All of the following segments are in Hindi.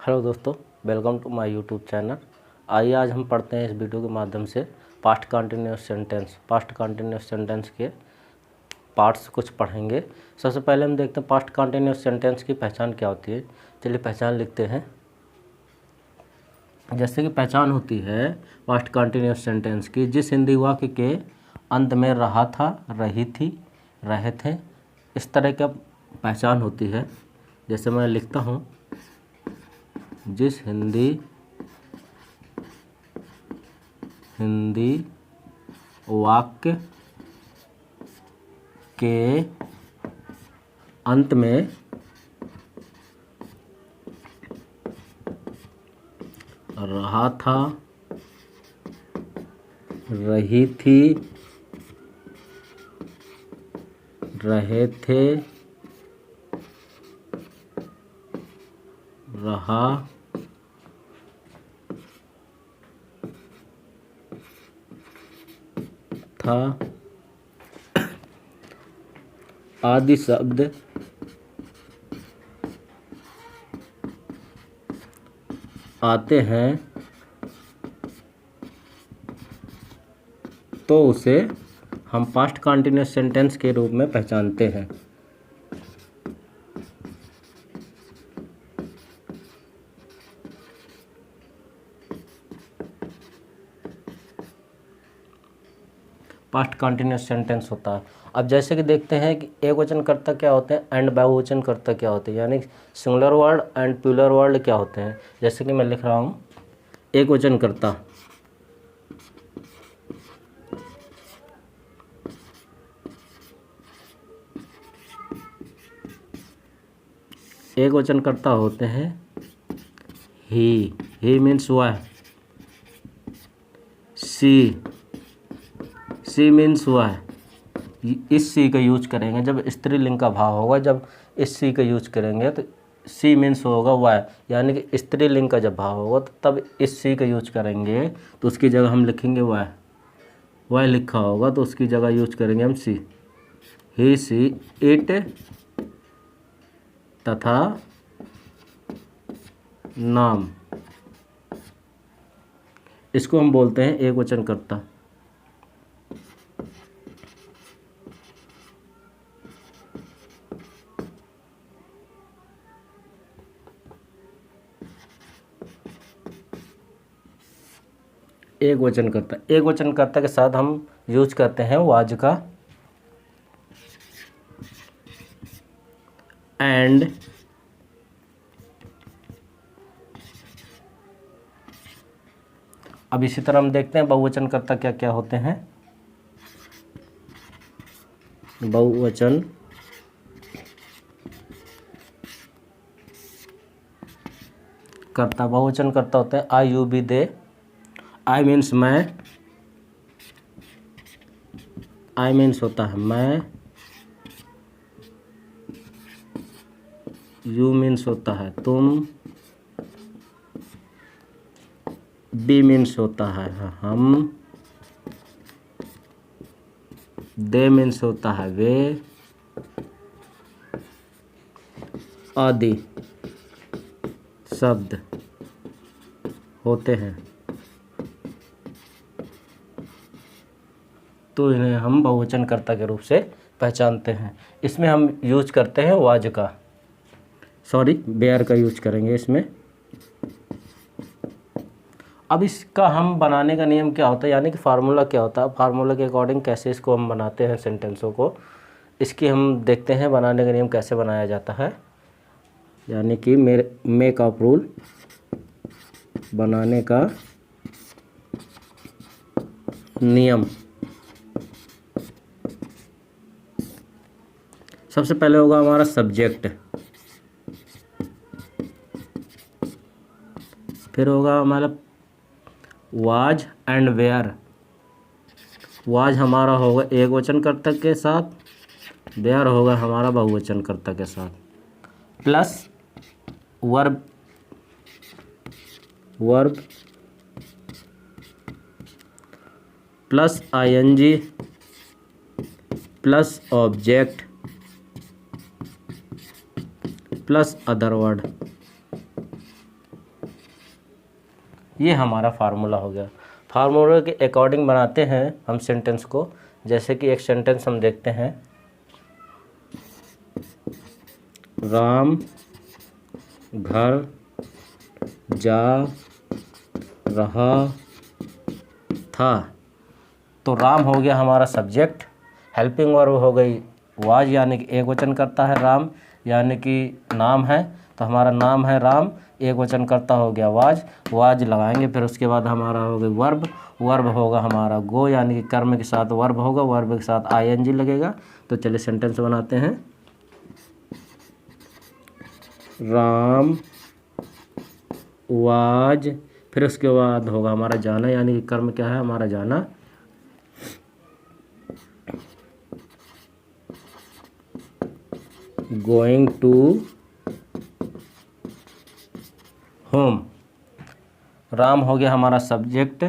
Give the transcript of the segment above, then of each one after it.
हेलो दोस्तों, welcome to my YouTube channel. आइए आज हम पढ़ते हैं इस वीडियो के माध्यम से पास्ट कंटिन्यूस सेंटेंस के पार्ट्स कुछ पढ़ेंगे। सबसे पहले हम देखते हैं पास्ट कंटिन्यूस सेंटेंस की पहचान क्या होती है। चलिए पहचान लिखते हैं। जैसे कि पहचान होती है पास्ट कंटिन्यूस सेंटेंस की, जिस हिंदी वाक्य के अंत में रहा था, रही थी, रहे थे, इस तरह का पहचान होती है। जैसे मैं लिखता हूँ, जिस हिंदी वाक्य के अंत में रहा था, रही थी, रहे थे, रहा, था आदि शब्द आते हैं तो उसे हम पास्ट कंटिन्यूस सेंटेंस के रूप में पहचानते हैं। पास्ट कंटिन्यूस सेंटेंस होता है। अब जैसे कि देखते हैं कि एक वचन कर्ता क्या होते हैं एंड बहुवचन कर्ता क्या होते हैं, यानी singular word and plural word क्या होते हैं। जैसे कि मैं लिख रहा हूँ, एक वचन कर्ता, एक वचन कर्ता होते हैं ही मीन्स वह, सी मीन्स वह। इस सी का यूज करेंगे जब स्त्रीलिंग का भाव होगा, जब इस सी का यूज करेंगे तो सी मीन्स होगा वह, यानी कि स्त्रीलिंग का जब भाव होगा तो तब इस सी का यूज करेंगे, तो उसकी जगह हम लिखेंगे वह लिखा होगा तो उसकी जगह यूज करेंगे हम सी। ही, सी, इट तथा नाम, इसको हम बोलते हैं एक वचन कर्ता। एक वचन कर्ता के साथ हम यूज करते हैं वाज का एंड, अब इसी तरह हम देखते हैं बहुवचन कर्ता क्या क्या होते हैं। बहुवचन कर्ता होते हैं I, you, we, they. I means मैं, आई मीन्स होता है मैं, यू मीन्स होता है तुम, बी मीन्स होता है हम, दे मीन्स होता है वे, आदि शब्द होते हैं, तो इन्हें हम बहुवचन कर्ता के रूप से पहचानते हैं। इसमें हम यूज करते हैं वाज का, वेयर का यूज करेंगे इसमें। अब इसका हम बनाने का नियम क्या होता है, यानी कि फार्मूला क्या होता है, फार्मूला के अकॉर्डिंग कैसे इसको हम बनाते हैं सेंटेंसों को, इसकी हम देखते हैं बनाने का नियम कैसे बनाया जाता है। यानी कि मेक ऑफ रूल, बनाने का नियम। सबसे पहले होगा हमारा सब्जेक्ट, फिर होगा हमारा वाज एंड वेयर। वाज हमारा होगा एक वचन कर्ता के साथ, वेयर होगा हमारा बहुवचन कर्ता के साथ, plus verb plus ING plus object plus other word. ये हमारा फार्मूला हो गया। फार्मूले के अकॉर्डिंग बनाते हैं हम सेंटेंस को। जैसे कि एक सेंटेंस हम देखते हैं, राम घर जा रहा था। तो राम हो गया हमारा सब्जेक्ट, हेल्पिंग वर्ब हो गई वाज, यानी कि एक वचन करता है राम, यानी कि नाम है, तो हमारा नाम है राम, एक वचन करता हो गया वाज, वाज लगाएंगे। फिर उसके बाद हमारा हो गया वर्ब, वर्ब होगा हमारा गो, यानी कि कर्म के साथ वर्ब होगा, वर्ब के साथ आईएनजी लगेगा। तो चलिए सेंटेंस बनाते हैं, राम वाज, फिर उसके बाद होगा हमारा जाना, यानी कि कर्म क्या है हमारा जाना, गोइंग टू होम। राम हो गया हमारा सब्जेक्ट,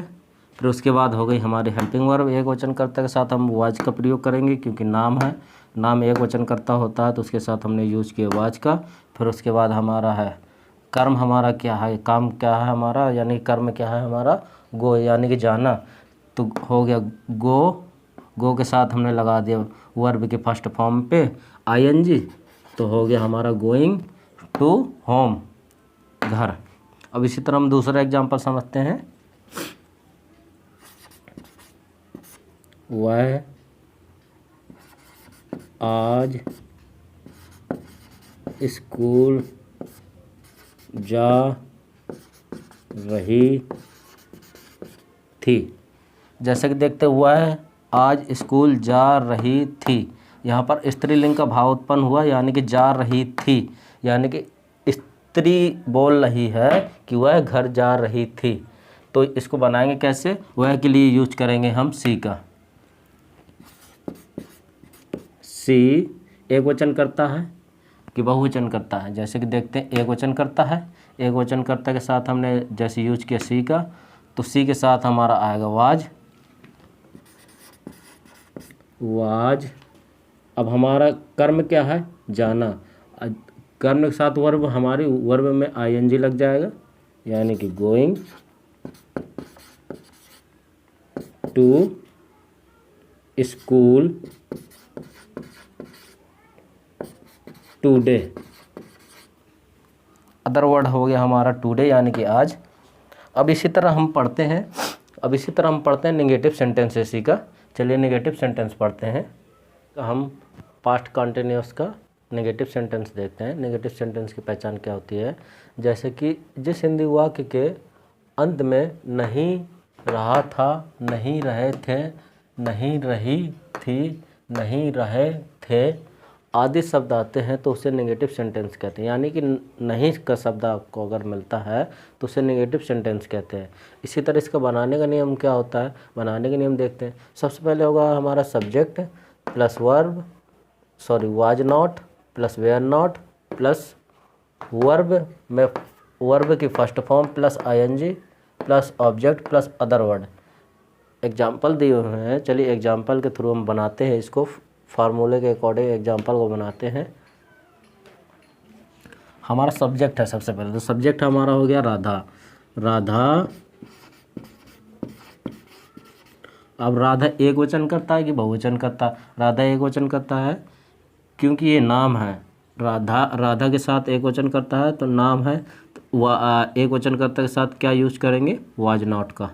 फिर उसके बाद हो गई हमारी हेल्पिंग वर्ब, एक वचन कर्ता के साथ हम वाज का प्रयोग करेंगे क्योंकि नाम है, नाम एक वचन कर्ता होता है तो उसके साथ हमने यूज किया वाज का। फिर उसके बाद हमारा है कर्म, हमारा क्या है, काम क्या है हमारा, यानी कर्म क्या है हमारा गो, यानी कि जाना। तो हो गया गो, गो के साथ हमने लगा दिया वर्ब के फर्स्ट फॉर्म पे आईएनजी, तो हो गया हमारा गोइंग टू होम, घर। अब इसी तरह हम दूसरा एग्जांपल समझते हैं, वह आज स्कूल जा रही थी। जैसे कि देखते हुआ है आज स्कूल जा रही थी, यहाँ पर स्त्रीलिंग का भाव उत्पन्न हुआ, यानी कि जा रही थी, यानी कि स्त्री बोल रही है कि वह घर जा रही थी। तो इसको बनाएंगे कैसे, वह के लिए यूज करेंगे हम सी का। सी एक वचन करता है कि बहुवचन करता है, जैसे कि देखते हैं एक वचन करता है, एक वचन कर्ता के साथ हमने जैसे यूज किया सी का, तो सी के साथ हमारा आएगा वाज, वाज। अब हमारा कर्म क्या है जाना, कर्म के साथ वर्ब, हमारी वर्ब में आईएनजी लग जाएगा, यानी कि going to school today. Other word हो गया हमारा टुडे, यानी कि आज। अब इसी तरह हम पढ़ते हैं नेगेटिव सेंटेंस इसी का। चलिए नेगेटिव सेंटेंस पढ़ते हैं। तो हम पास्ट कंटिन्यूअस का नेगेटिव सेंटेंस देखते हैं। नेगेटिव सेंटेंस की पहचान क्या होती है, जैसे कि जिस हिंदी वाक्य के अंत में नहीं रहा था, नहीं रहे थे, नहीं रही थी, नहीं रहे थे आदि शब्द आते हैं तो उसे नेगेटिव सेंटेंस कहते हैं, यानी कि नहीं का शब्द आपको अगर मिलता है तो उसे नेगेटिव सेंटेंस कहते हैं। इसी तरह इसका बनाने का नियम क्या होता है, बनाने का नियम देखते हैं। सबसे पहले होगा हमारा subject plus verb, was not plus were not plus verb में वर्ब की first form plus ING plus object plus other word. Example दिए हुए हैं, चलिए एग्जाम्पल के थ्रू हम बनाते हैं इसको, फार्मूले के अकॉर्डिंग एग्जाम्पल को बनाते हैं। हमारा सब्जेक्ट है सबसे पहले, तो सब्जेक्ट हमारा हो गया राधा, राधा। अब राधा एक वचन करता है कि बहुवचन करता है, राधा एक वचन करता है क्योंकि ये नाम है। राधा, राधा के साथ एक वचन करता है तो नाम है, तो एक वचन करता के साथ क्या यूज करेंगे, वाज नॉट का,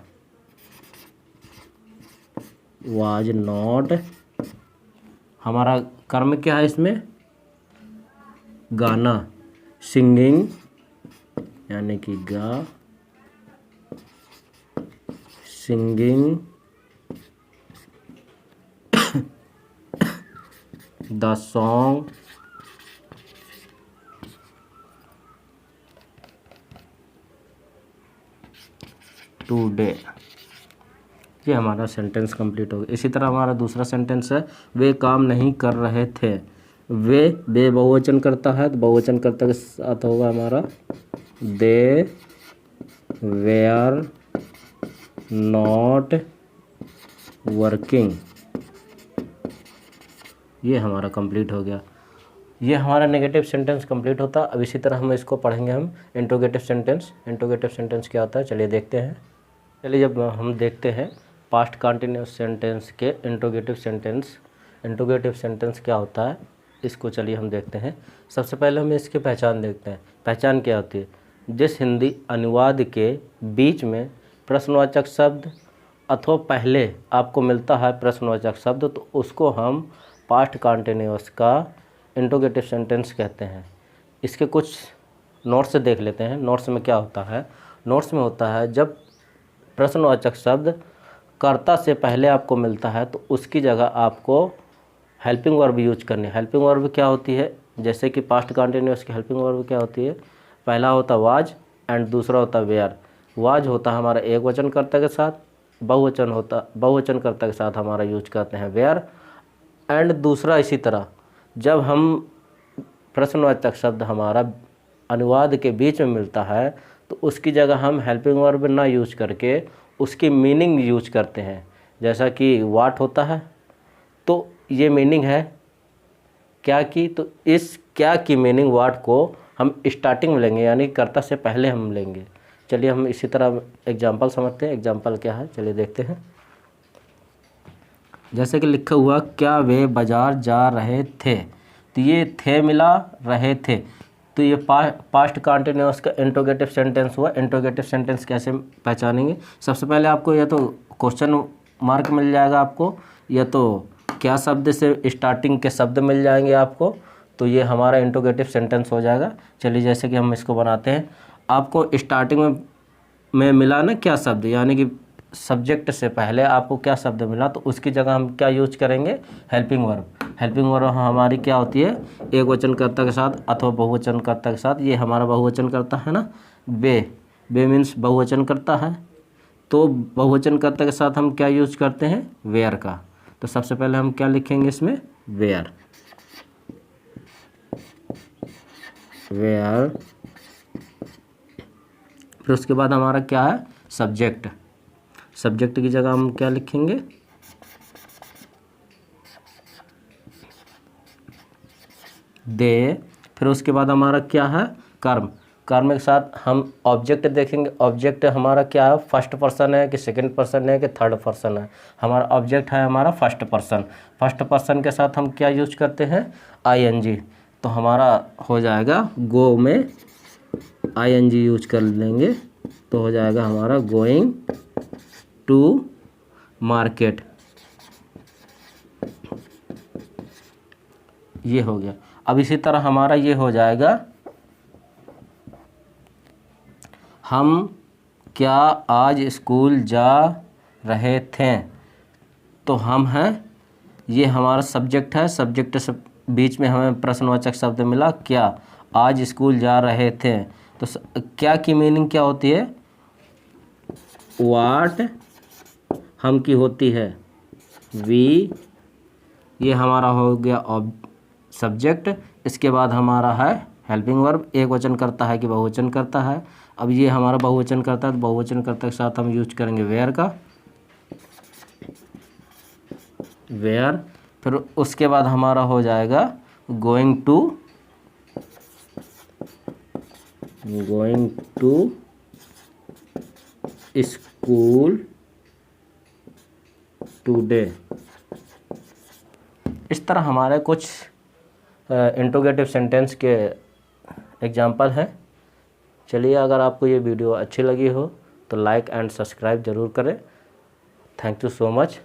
वाज नॉट। हमारा कर्म क्या है इसमें, गाना, सिंगिंग, यानी कि गा, सिंगिंग द सॉन्ग टुडे। ये हमारा सेंटेंस कंप्लीट हो गया। इसी तरह हमारा दूसरा सेंटेंस है, वे काम नहीं कर रहे थे। वे बहुवचन करता है तो बहुवचन करता के साथ होगा हमारा दे वेयर नॉट वर्किंग। ये हमारा कंप्लीट हो गया। ये हमारा नेगेटिव सेंटेंस कंप्लीट होता है। अब इसी तरह हम इसको पढ़ेंगे हम इंट्रोगेटिव सेंटेंस। इंट्रोगेटिव सेंटेंस क्या होता है चलिए देखते हैं। चलिए जब हम देखते हैं पास्ट कंटिन्यूअस सेंटेंस के इंट्रोगेटिव सेंटेंस, इंट्रोगेटिव सेंटेंस क्या होता है इसको चलिए हम देखते हैं। सबसे पहले हम इसकी पहचान देखते हैं। पहचान क्या होती है? जिस हिंदी अनुवाद के बीच में प्रश्नवाचक शब्द अथवा पहले आपको मिलता है प्रश्नवाचक शब्द तो उसको हम पास्ट कंटिन्यूअस का इंट्रोगेटिव सेंटेंस कहते हैं। इसके कुछ नोट्स देख लेते हैं। नोट्स में क्या होता है? नोट्स में होता है जब प्रश्नवाचक शब्द कर्ता से पहले आपको मिलता है तो उसकी जगह आपको हेल्पिंग वर्ब यूज करनी है। हेल्पिंग वर्ब क्या होती है? जैसे कि पास्ट कंटिन्यूअस की हेल्पिंग वर्ब क्या होती है? पहला होता वाज एंड दूसरा होता वेयर। वाज होता है हमारा एक वचन कर्ता के साथ, बहुवचन कर्ता के साथ हमारा यूज करते हैं वेयर। एंड दूसरा इसी तरह जब हम प्रश्नवाचक शब्द हमारा अनुवाद के बीच में मिलता है तो उसकी जगह हम हेल्पिंग वर्ब ना यूज करके उसकी मीनिंग यूज करते हैं। जैसा कि वाट होता है तो ये मीनिंग है क्या की, तो इस क्या की मीनिंग वाट को हम स्टार्टिंग में लेंगे यानी कर्ता से पहले हम लेंगे। चलिए हम इसी तरह एग्जाम्पल समझते हैं। एग्जाम्पल क्या है चलिए देखते हैं। जैसे कि लिखा हुआ क्या वे बाजार जा रहे थे, तो ये थे मिला रहे थे, तो ये पास्ट कंटिन्यूअस का इंट्रोगेटिव सेंटेंस हुआ। इंट्रोगेटिव सेंटेंस कैसे पहचानेंगे? सबसे पहले आपको या तो क्वेश्चन मार्क मिल जाएगा आपको, या तो क्या शब्द से स्टार्टिंग के शब्द मिल जाएंगे आपको, तो ये हमारा इंट्रोगेटिव सेंटेंस हो जाएगा। चलिए जैसे कि हम इसको बनाते हैं। आपको स्टार्टिंग में मिला ना क्या शब्द, यानी कि सब्जेक्ट से पहले आपको क्या शब्द मिला तो उसकी जगह हम क्या यूज करेंगे? Helping verb. हेल्पिंग वर्ब हमारी क्या होती है? एक वचन कर्ता के साथ अथवा बहुवचन कर्ता के साथ। ये हमारा बहुवचन कर्ता है ना, बे मीन्स बहुवचन कर्ता है, तो बहुवचन कर्ता के साथ हम क्या यूज करते हैं? वेयर का। तो सबसे पहले हम क्या लिखेंगे इसमें? वेयर। वेयर। फिर उसके बाद हमारा क्या है? सब्जेक्ट। सब्जेक्ट की जगह हम क्या लिखेंगे? दे। फिर उसके बाद हमारा क्या है? कर्म। कर्म के साथ हम ऑब्जेक्ट देखेंगे। ऑब्जेक्ट हमारा क्या है? फर्स्ट पर्सन है कि सेकंड पर्सन है कि थर्ड पर्सन है? हमारा ऑब्जेक्ट है हमारा फर्स्ट पर्सन। फर्स्ट पर्सन के साथ हम क्या यूज करते हैं? आईएनजी। तो हमारा हो जाएगा गो में आईएनजी यूज कर लेंगे तो हो जाएगा हमारा गोइंग टू मार्केट। ये हो गया। अब इसी तरह हमारा ये हो जाएगा हम क्या आज स्कूल जा रहे थे, तो हम हैं, ये हमारा सब्जेक्ट है। सब्जेक्ट से बीच में हमें प्रश्नवाचक शब्द मिला क्या, आज स्कूल जा रहे थे, तो क्या की मीनिंग क्या होती है? वाट हम की होती है वी। ये हमारा हो गया सब्जेक्ट। इसके बाद हमारा है हेल्पिंग वर्ब, एक वचन करता है कि बहुवचन करता है। अब ये हमारा बहुवचन करता है तो बहुवचन करता के साथ हम यूज करेंगे वेयर का, वेयर। फिर उसके बाद हमारा हो जाएगा गोइंग टू स्कूल टुडे। इस तरह हमारे कुछ इंट्रोगेटिव सेंटेंस के एग्जाम्पल हैं। चलिए अगर आपको ये वीडियो अच्छी लगी हो तो लाइक एंड सब्सक्राइब ज़रूर करें। Thank you so much.